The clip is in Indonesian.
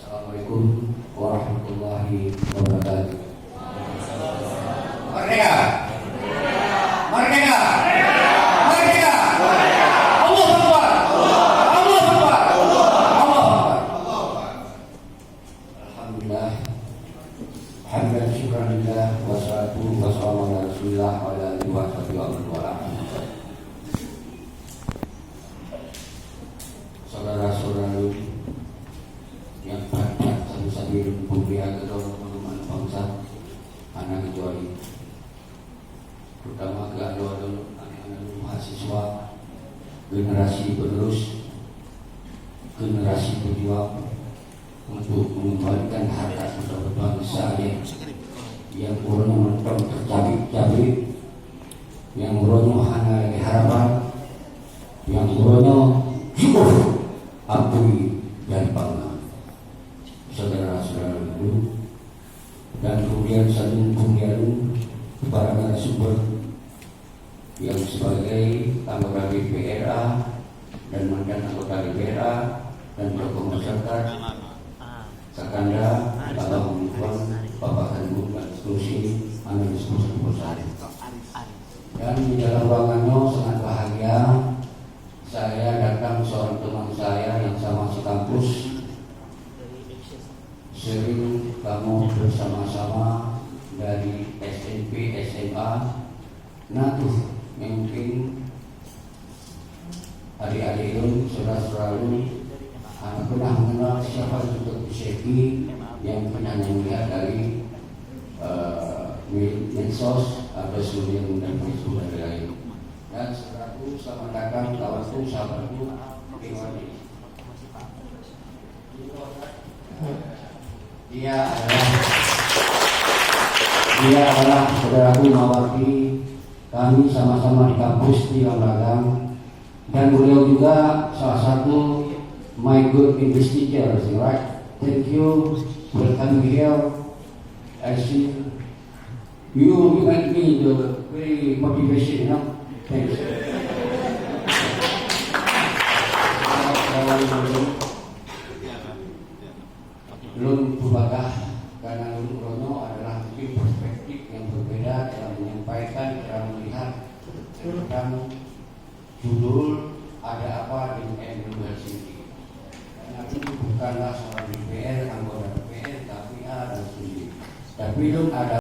Assalamualaikum warahmatullahi wabarakatuh. Merdeka! Merdeka! Merdeka! Allah Akbar! Allah Akbar! Allah Akbar! Alhamdulillah. Hamdan syukran lillah wassalatu wassalamu ala Rasulillah wa ala alihi wa sahbihi wa man wala. Saudara-saudara yang banyak satu-satu pemberian ke dalam perumahan bangsa, anak kecuali terutama ke anak-anak mahasiswa, generasi penerus, generasi berjuang untuk mengembalikan harkat martabat bangsa yang urunnya mentok tercabik-cabik, yang urunnya hanya harapan, yang urunnya syukur, akui dan bangga. Saudara-saudara dulu, dan kemudian satu kemudian para narasumber yang sebagai anggota DPRA dan mantan anggota DPRA dan tokoh masyarakat, Sakanda, Bapak Ombudsman, Bapak Hanbuk dan seterusnya, anak diskusi besar. Dan di dalam ruangannya sangat bahagia saya datang seorang teman saya yang sama sekampus. Sering kamu bersama-sama dari SMP, SMA, Natuh, yang mungkin adik-adik itu, saudara-saudara anak pernah mengenal siapa Dr. Syekhi yang pernah melihat dari medsos atau sebelum dan Facebook dan lain. Dan saudaraku, selamat datang, kawanku, sahabatku, Iwani. Dia adalah saudaraku mewakili kami sama-sama di kampus di Lambagang, dan beliau juga salah satu my good English teacher, right? Thank you for coming here. I see you make me the very motivation, you know. Thanks. Belum berbakah karena Rono adalah mungkin perspektif yang berbeda dalam menyampaikan, dalam melihat tentang judul ada apa di MU Helsinki. Karena itu bukanlah seorang DPR, anggota DPR, tapi ada sendiri. Tapi belum ada